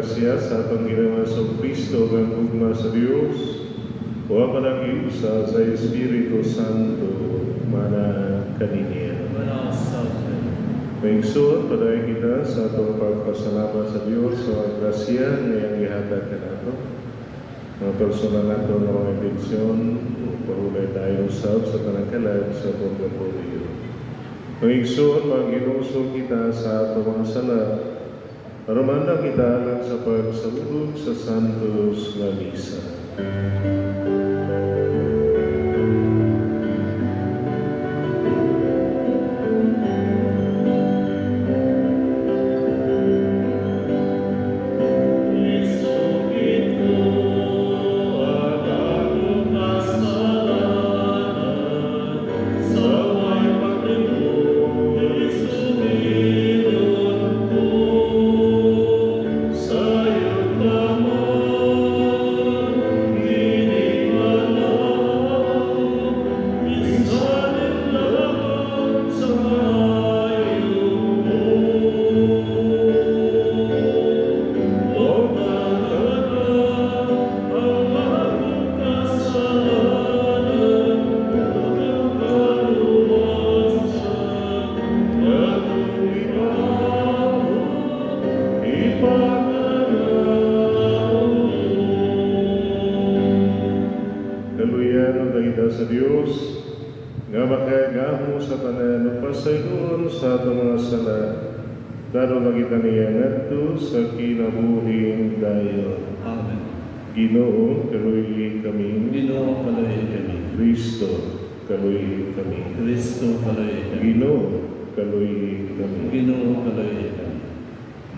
grasya sa atong Ginoong Kristo ng ugma sa Dios, wa panagiusa sa Espiritu Santo, mana kaniya. Maigsuon paday kita sa atong pagpasalamat sa Dios sa mga grasya ngayong ihatag ka nato. Mga personal nato ng mga intensyon, pahulay tayo sa tanangkalag sa pagpapuriyo. Maigsuon, mag-inuso kita sa atong mga sala, para manda kita lang sa pagsalubog sa Santos na Misa. Sa Dios nga makagamo sa tanan ug pasayloon sa atong mga sala daro magita niya ngadto sa kinabuhing dayon. Amen. Ginoo kaluy kami. Ginoo kaluy kami. Kristo kaluy kami. Kristo kaluy kami. Ginoo kaluy kami. Ginoo kaluy kami.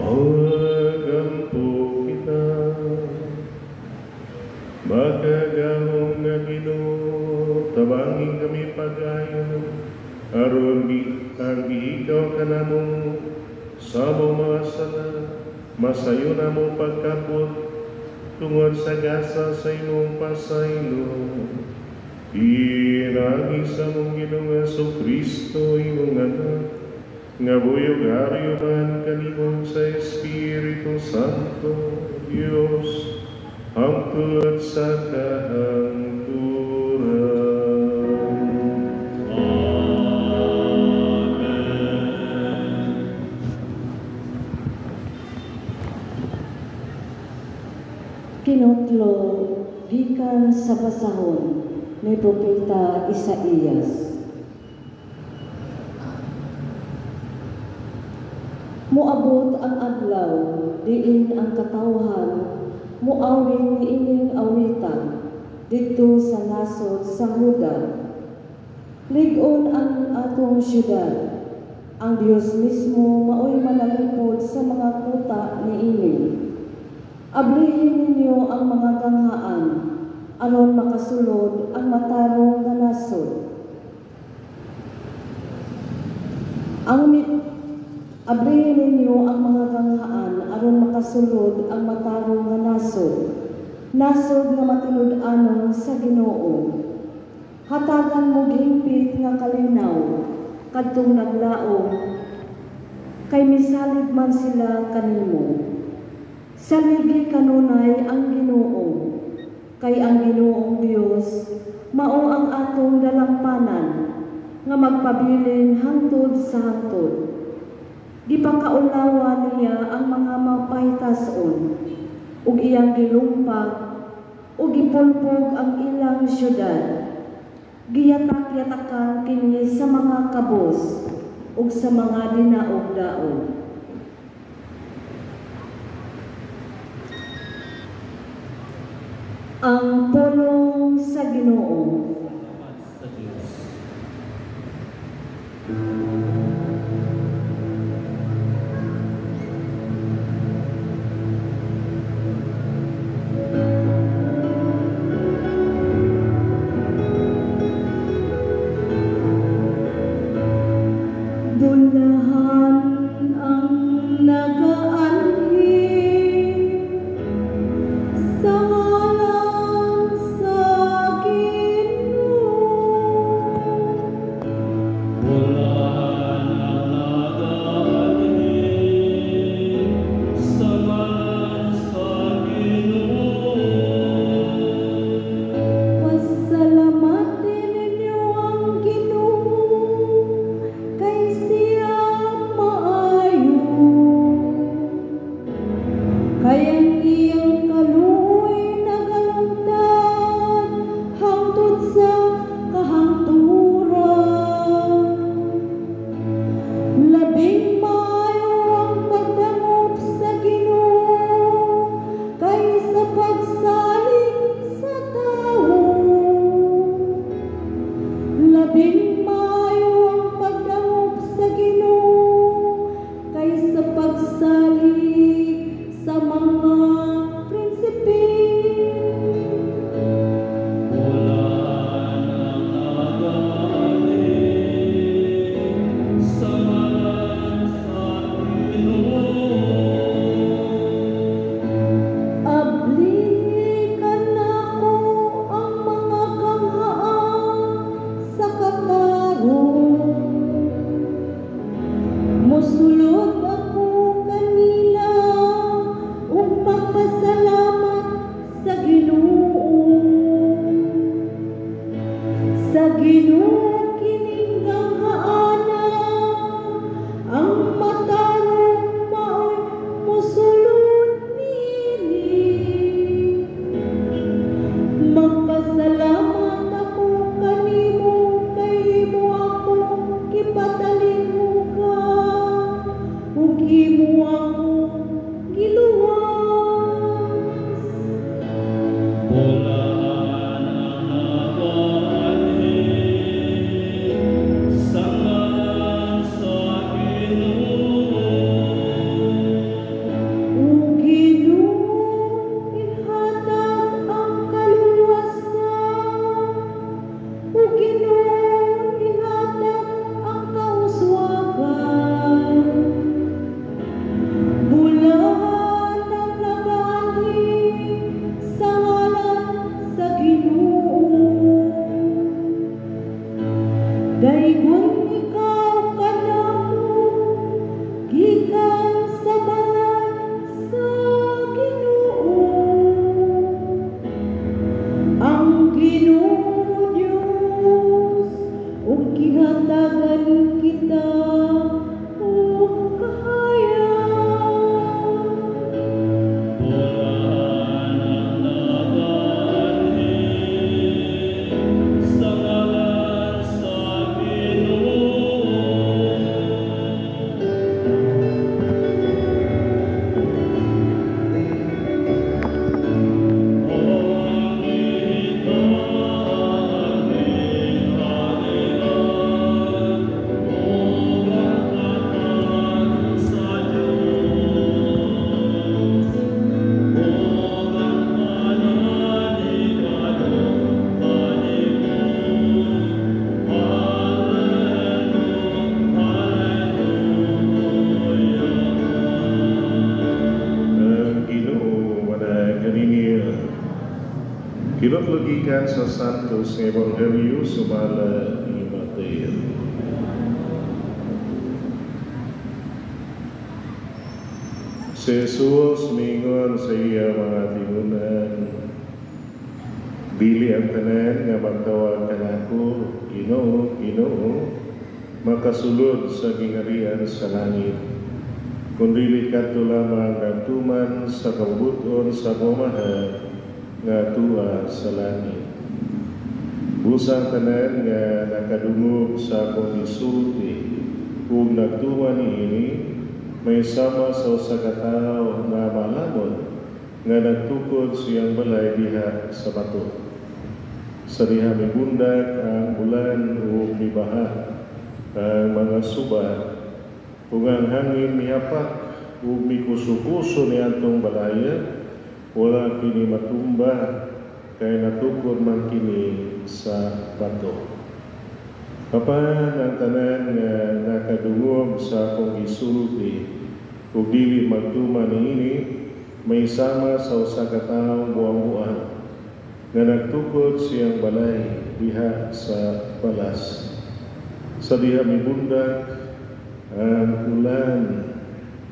Magampo kita makagahong nga Ginoo, tabangin kami pag-ayon, aron ang ikaw ka na mo, sa mga sala, masayo na mo pagkapot, tungod sa gasa sa imong pasaylo. Inagi sa mong Ginoong Kristo, imong anak, nga buyog-aryo man kanimong sa Espiritu Santo, Diyos, hangtod sa kahangturan. Amen. Kinutlo, gikan sa basahon ni Propeta Isaías. Muabot ang adlaw, diin ang katawhan, muawit niining awitan, dito sa nasod sa Huda. Ligon ang atong syudad, ang Diyos mismo maoy manalipod sa mga kuta niini. Ablihin ninyo ang mga ganghaan, aron makasulod ang matarong nga nasod. Abrihin ninyo ang mga ganghaan aron makasulod ang matarong nga nasod, nasod nga matinud-anon sa Ginoo. Hatagan mo gimpit nga kalinaw, kadtong naglaom, kay misalig man sila kanimo. Saligi kanunay ang Ginoo, kay ang Ginoong Dios mao ang atong dalampanan, nga magpabilin hangtod sa hangtod. Gipakaulawa niya ang mga mapahitason, ug iyang gilumpag, ug gipulpog ang ilang syudad. Giyatak-yatakan kini sa mga kabos, ug sa mga dinaog-daog. Ang pulong sa Ginoo. Hola. Labing maayo ang pagdangog sa Ginoo kaysa pagsalig sa mga prinsipe. Ablikan ako ang mga kanghaan sa katarong. Mosulod ako kanila ug magpasalamat sa Ginoo. Sa Ginoo kining ganghaana, ang matarong maoy mosulod niini. Magpasalamat ako kanimo kay imo ako gipatalinghugan ug imo ako giluwas. O Ginoo, ihatag ang kaluwasan. O Ginoo, ihatag ang kauswagan. Bulahan ang nagaanhi sa ngalan sa Ginoo. Daygon ikaw kanamo gikan sa balat sa Ginoo. Ang Ginoo Dios ug gihatagan kita og kahayag. Ang Ginoo wala kaniniya. Kilot logikan sa Santos nga Ebanghelyo sumala ni Mateo. Si Jesus mingon sa iya mga tigunan, dili ang tanan nga magtawag kanako, Ginoo, Ginoo, makasulod sa gingarian sa langit. Kundi kadto lamang nagtuman sa kabuton sa pamahal nga tuwa sa langit. Busang tanan nga nakadungog sa akong isulti ug nagtuwa niini may sama sa usa ka tawo nga malamon nga nagtukod siyang balay diha sa bato. Sa diha mibundak ang ulan ug mibaha ang mga suba ug ang hangin mihapak ug mikuso-kuso niadtong balaya, wala kini matumba kay natukod man kini sa bato. Papan ang tanan nga nakadungog sa akong isulti ug dili magtuman niini may sama sa usa ka tawo buang-buang nga nagtukod siyang balay diha sa balas. Sa diha mibundak ang ulan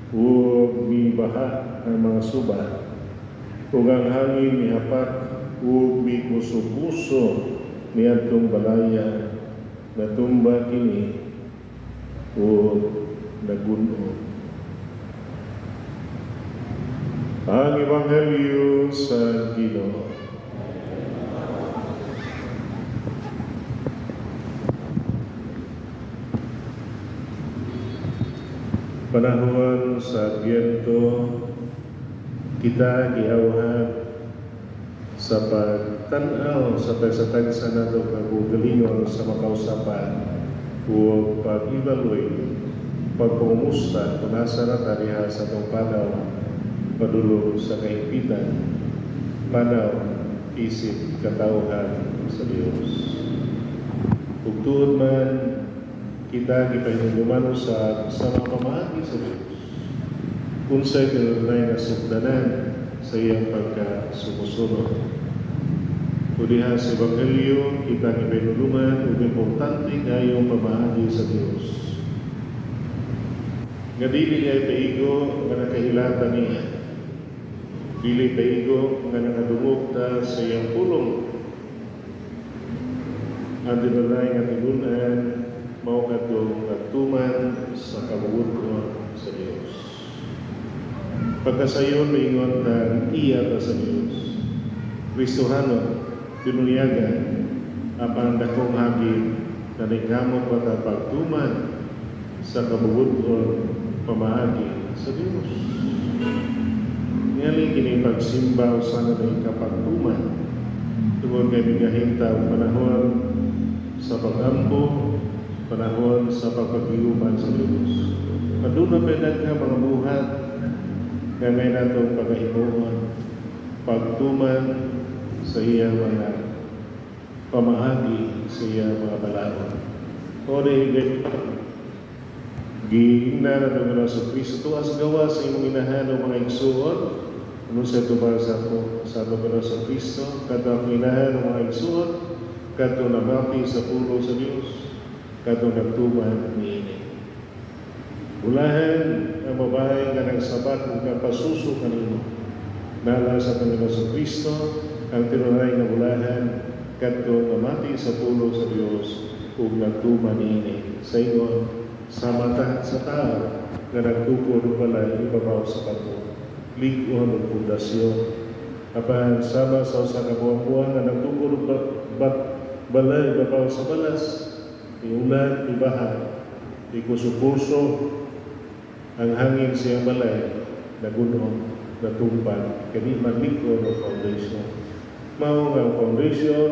ug mibaha ang mga suba ug ang hangin mihapak ug mikuso-kuso niadtong balaya, natumba kini ug nagun-og. Ang Ebanghelyo sa Ginoo. Panahon sa Adbyento, kita giawhag sa sa pagtanaw sa tagsa na ito kagugalingon sa makausapan o pag-evaluate, pagpumusta kung nasa na tariha sa itong panaw padulong sa kahipitan, panaw, isip, katauhan sa Diyos. Ugtuon man kita gipahinumano sa mga pamaagi sa Diyos. Kung sa'y tinunay na sukdanan sa iyang pagkasumusunod. Kudiha sa Ebanghelyo, kita gipahinuluman ug importante kayong pamaagi sa Diyos. Nga dili ay paigo nga nakahilatan niya. Dili paigo nga nakadungog ta sa iyang pulong. Ang dinunay nga tinunan mao kadtong nagtuman sa kabubuton sa Dios. Pagkasayon maingon kang iya ta sa Dios. Kristohano binunyagan apan dakong hagit na nagkamot pa pagtuman sa kabubuton pamaagi sa Dios. Ngayon kini pagsimba sana ng kapagtuman tungod kay bigahinta ang panahon sa pagampo, panahon sa pagpagiyuman sa Diyos. Paduna pedag ka mga buhat nga may natong pagkahimuon, pagtuman sa iyang mga pamaagi sa iyang mga balaod. O dahil giingnan na ng sa Kristo as gawa sa imong inahan o mga igsuon, ano sa tubal sa Panginoon sa Kristo, katong inahan o mga igsuon, katong nabati sa pulo sa Diyos, katong nagtuman niini. Ulahan ang babae nga nagsabat kung kapasuso kanino. Nala sa Panginoon sa Kristo, ang tinunay na ulahan, katong namati sa pulo sa Diyos, ug nagtuman niini. Sa ingon, sa mata sa tao nga nagtukod balay ibabaw sa bato, ligon o pundasyon. Apan sama sa usa ka buwan nga nagtukod balay ibabaw sa balas, iulan, ibaha, ikusupuso, ang hangin siyang balay, nagunog, natumpag, kani man ligon o foundation. Mao nga foundation,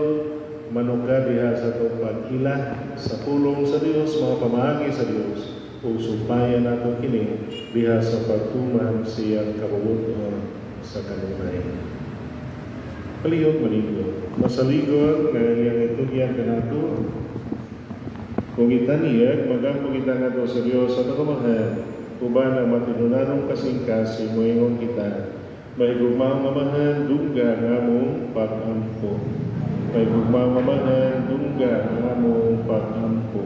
manuka diha sa itong pag-ila sa pulong sa Diyos, mga pamaagi sa Diyos, o sumpayan nato kini diha sa pagtuman siyang kabubuton sa kanunay. Palihog maligo. Masaligon nga iyang itugyan ka nato. Kung itaniyag, magampo kita nato sa Diyos sa kamahan, uban ang matinunanong kasingkasi mo ingon kita, may gugmang mamahan, dungga nga mong pag-ampo. May gugmamamahan, dungga nga mong pag-ampo.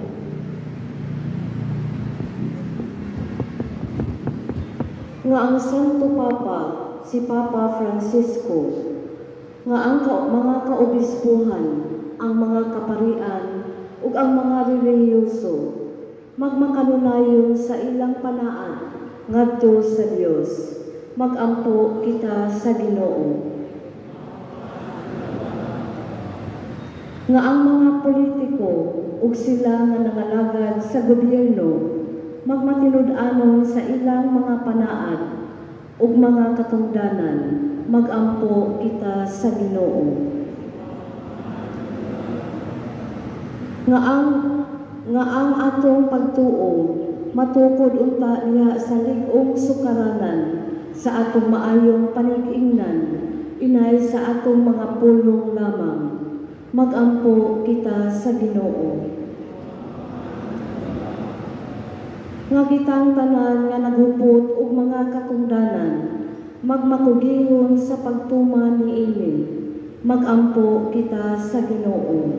Nga ang Santo Papa, si Papa Francisco, nga ang mga kaobispuhan, ang mga kaparian, ug ang mga relihiyoso, magmakanunayon sa ilang panaan, ngadto sa Dios, magampo kita sa Ginoo. Nga ang mga politiko ug sila nga nangalagad sa gobyerno magmatinud-anon sa ilang mga panaan ug mga katungdanan, magampo kita sa Ginoo. Nga ang atong pagtuo matukod unta niya sa lig-ong sukaranan sa atong maayong panig-ingnan, inay sa atong mga pulong lamang. Magampo kita sa Ginoo. Nga kitang tanan nga naghupot ug mga katungdanan, magmakugihon sa pagtuman niini, magampo kita sa Ginoo.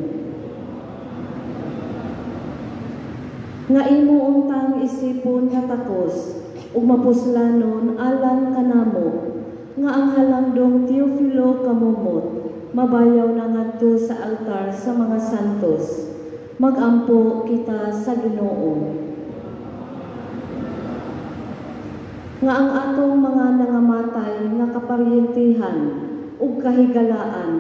Nga imo untang isipon nga takos ug mapuslanon alang kanamo, nga ang halangdong Teofilo kamumot, mabayaw na ngadto sa altar sa mga santos, magampo kita sa Ginoo. Nga ang atong mga nangamatay nga kaparyentihan ug kahigalaan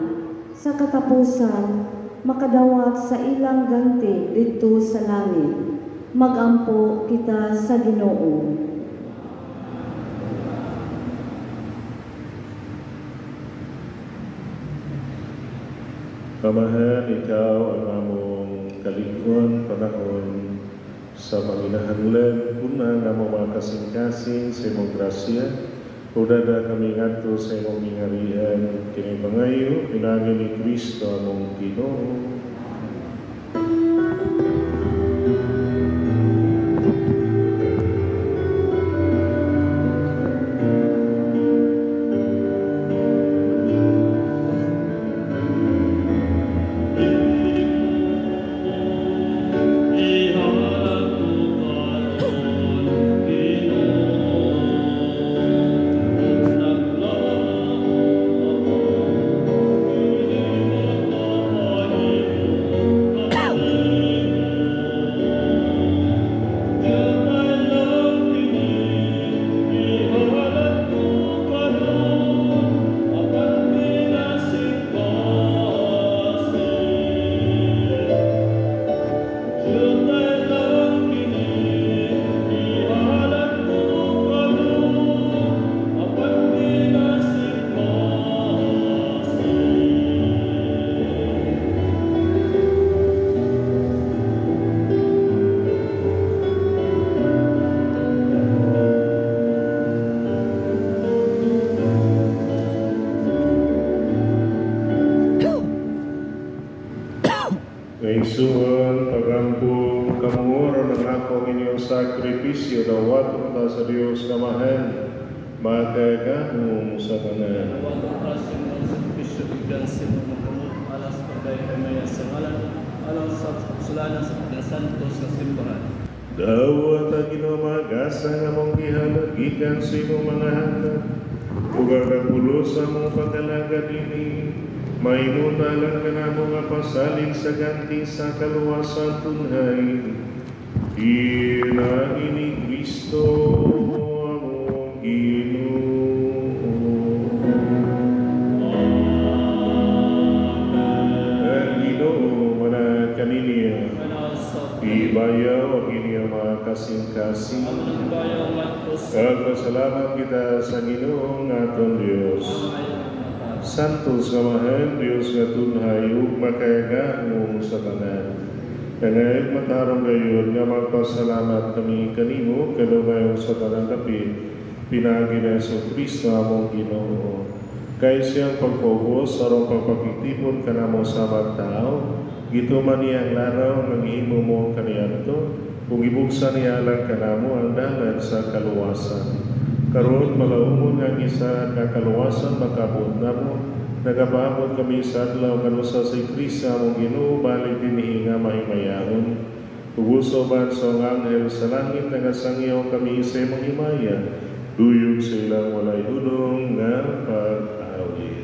sa katapusan makadawat sa ilang ganti didto sa langit, magampo kita sa Ginoo. Pamahan, ikaw ang among kaliguan panahon sa panginahanlan, una nga mo mga kasing-kasing sa imong grasya, udada kami ngadto sa imong mingarihan, kini pangayo, pinagi ni Kristo among Ginoo. Ngayon, pagampong kamuro ng akong inyong sakripisyo na watong ta sa Diyos kamahan, magagahong sa tanan. Watong ta sa inyong sakripisyo, bigyan sa inyong mapunod, alas pagay ay maya sa ngalan, alang sa sulana sa pagkasantos na simbahan. Dawat ang ginamagasa nga mong gihanag, gikan sa inyong mga hanag, ugagagulo sa mong pagkalaga dini, maimutalan ka na mga pasalig sa ganti sa kaluwasan tunhay. Pinagi ni Kristo among Ginoo. Ang Ginoo manag kaniya, ibayaw ang inyong mga kasing-kasing. Salamat kita sa Ginoo ng atong Diyos. Santos nga mahal, Diyos nga tunhay, ug makayagahong sa tanan. Kanayon matarong gayon nga magpasalamat kami kanimo, kadugayong sa tanan kapit, pinagi na sa Kristo among Ginoo. Kay siyang pagpugos, sarong pagpakitipon ka na mo sa tao, gituman niya ang laraw ng imo mo kaniadto, kung ibuksan niya lang ka na mo ang dalan sa kaluwasan. Karon malaumon nga isa na kaluwasan makabot na mo, nagapaabot kami sa adlaw kanusa sa Kristo among Ginoo, balik dinhi nga mahimayaon. Uguso man sa anghel sa langit nagasangyaw kami sa imong himaya, duyog sa ilang walay dudong nga pag-awit.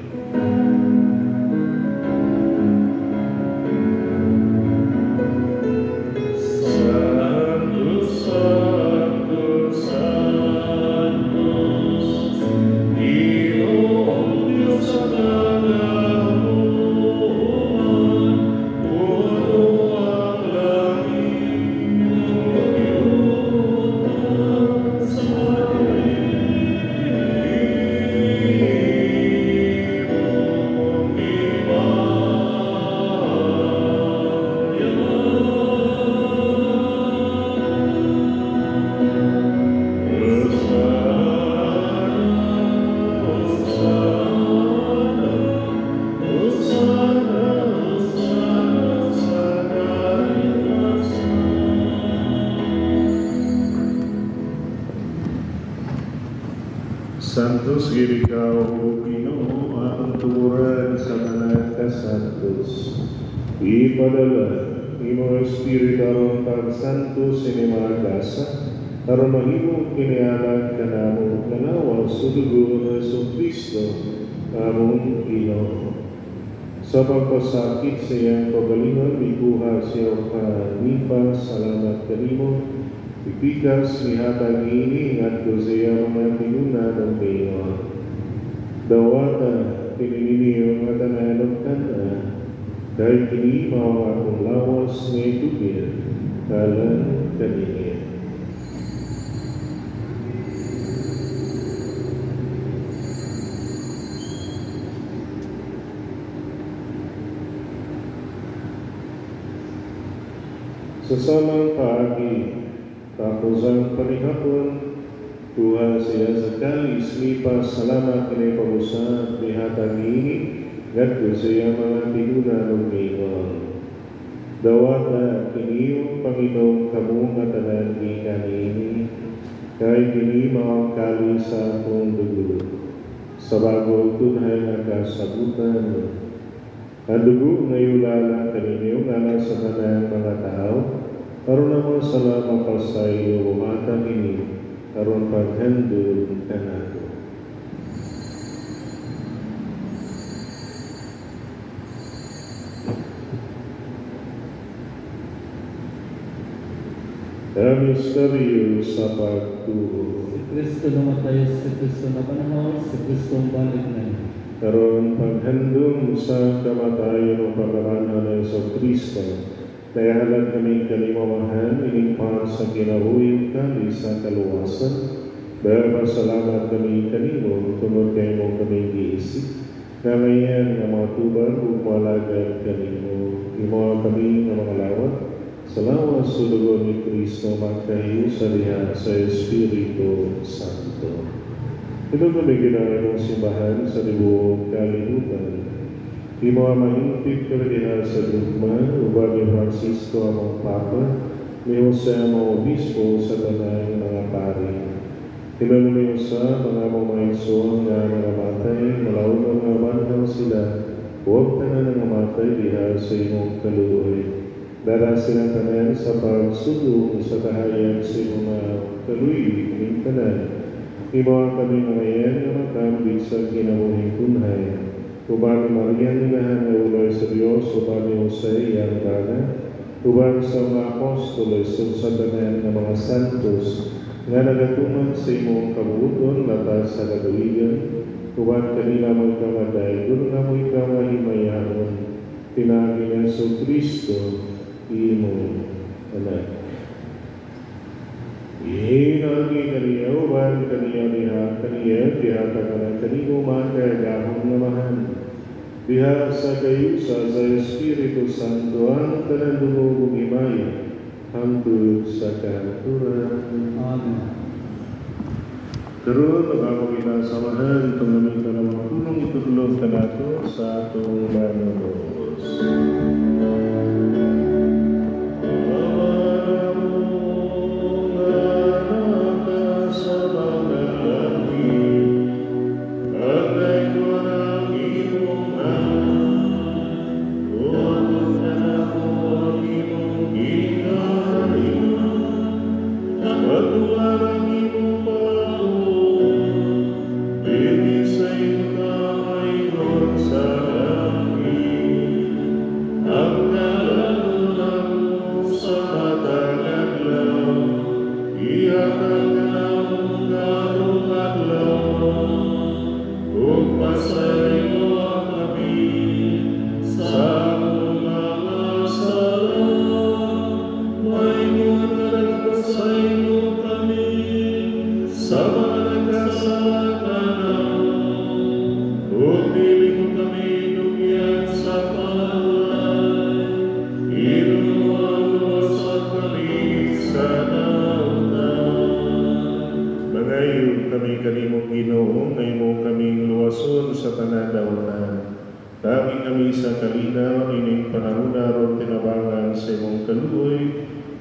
Santos girikaw o Ginoo ang tumuran sa mga kasantos. Ipadala imo Espiritu aron pagsantos ini mga gasa, aron mahimong kinianan kanamo kanawa sa dugo ng Kristo among Ginoo. Sa pagpasakit sa iyang pagalingon, ikuha siya kanipa salamat kanimo. Ipikas ni hatang ini ngadto sa iyang mga tinuna ng Panginoon. Dawata pininiyo nga tananong kana, dahil kini mao akong lawas nga itubir, kalan kaniya. Sasamang paagi, tapos ang panihapon, Tuhan siya sekali selipas salamat kini pag-usap lihatag ini, ngadto siya mga tinuna ng Ginoo. Dawata kini Panginoong kamungatanan ni kanini, kay kini mawangkali sa akong dugo. Sa bago tunay na kasabutan, ang dugo ngayon lala kaninyo ngala sa kanang mga tao, karon naman salamat pa sa iyo umatang ini, karon paghandol ka nato. Ang misteryo sa pagtuo. Si Kristo namatay, si Kristo napanahon, si Kristo ang balik na. Karon paghandong sa kamatayon o pagkabanan sa Kristo, nayahalag kami kalimamahan, iningpan sa kinabuhi kami sa kaluwasan, dahil salamat kami kanimo, tungod kayo mo kami giisip, na ngayon na mga tuban o malagad kanimo, imo kami na mga lawat, salamat sa dugo ni Kristo, magkahiyo sa liha sa Espiritu Santo. Ito kami ginawang simbahan sa libuong kalibutan. Imo ang mahintip kaliha sa dugma, ubang ni Francisco ang Papa, ni Jose ang obispo sa tanang mga pari. Tinanong sa mga mamaisong na nangamatay, malaon ang mga banhaw sila, huwag ka na nangamatay diha sa imong kaluoy. Dara silang tanan sa pagsugong sa kahayag sa mga kaluoy ng tanan. Ibawa kami ngayon na matambik sa kinabuhing kunhay. Ubang Maria ninahan na ulay sa Diyos, ubang ni Jose yang baga, ubang sa mga apostoles sa tanan ng mga santos, nga nagatuman sa imong kabuuton latas sa kagawigan, ubang kanila mo'y kamaday, doon nga mo'y kamahimayanon, pinagi ng so Kristo, imong anak. Inagi kaniya, uban kaniya diha, diha kaniya, kanino makagahong namahan. Diha sa kayusa sa Espiritu Santo, ang tanandungo gumimay, hangtod sa kanaturan. Amen. Karoon, nagkakaginasamahan, itong namin ka na mga tulong itutulog ka nato sa atong manonos.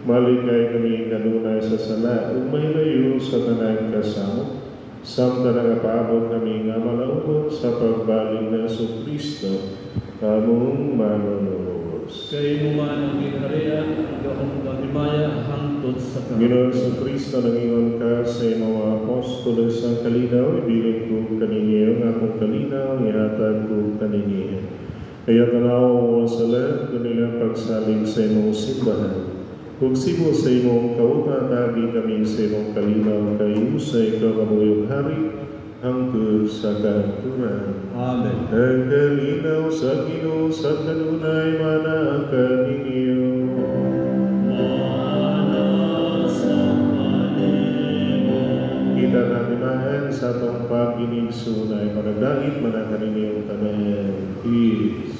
Maligay kami kanunay sa sala, ug mahilayo sa tanang kasamo. Samtang nagapaabot kami nga malaubot sa pagbalik na sa Kristo, kamong manunuos. Kay mo man ang ginarian, ang gahong gagimaya, hangtod sa Ginoon sa Kristo, nangingon ka sa mga apostoles ang kalinaw, ibiling ko kaninyo, nga akong kalinaw, ihatag ko kaninyo. Kaya tanaw mo sa lahat, kanilang pagsaling sa imong simbahan. Kung sibo sa imong kaupatagi kami sa imong kalinaw kayo sa ikaw kamuyong hari, hangtod sa kanturan. Amen. Ang kalinaw sa Ginoo sa kanunay mana kaninyo. Mana sa kanimo. Kita natin sa itong pag-inigsunay, managdait manakanin yung tanan. Peace.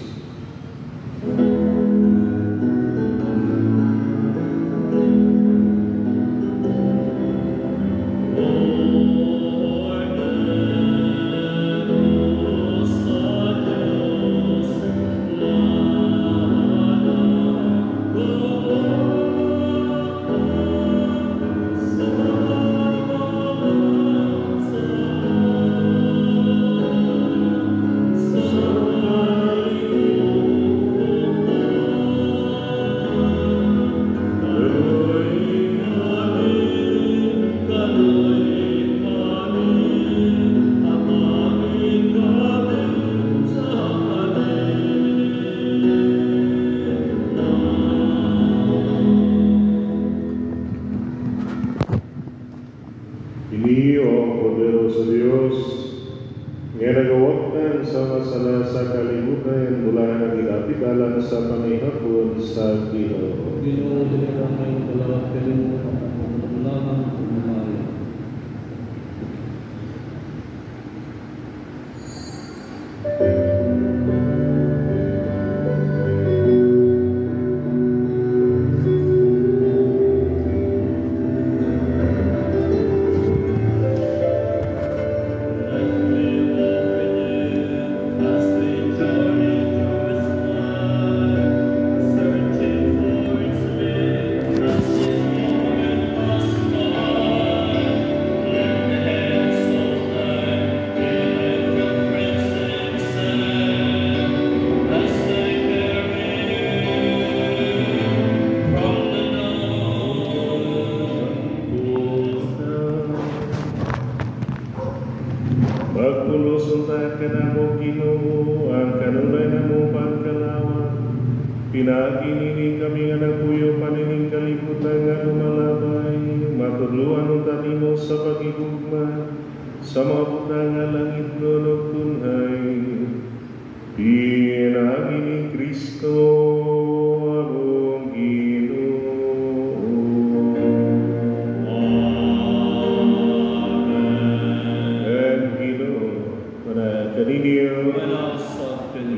hapon sa Ginoo. Ginoo, dinirang ngayong dalawa kalimutan ang lamang pumamayo. Magpulusong ka na mo, Ginoo, ang kanunay na mo pagkalawan. Pinaginini kami nga nagpuyo panining kalibutan nga lumalabay. Matuluan ang tanimo sa pag-igugma, sa mga butang nga langit nunod tunhay. Pinagini Kristo, among Ginoo. Ang Ginoo, kaninyo,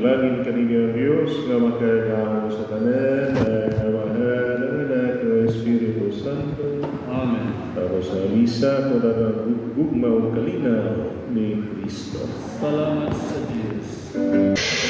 langin kaninyo Diyos, nga makagamo sa tanan, na mahal ng anak ng Espiritu Santo. Amen. Tapos sa misa, kung nagugma o kalinaw ni Kristo. Salamat sa Diyos.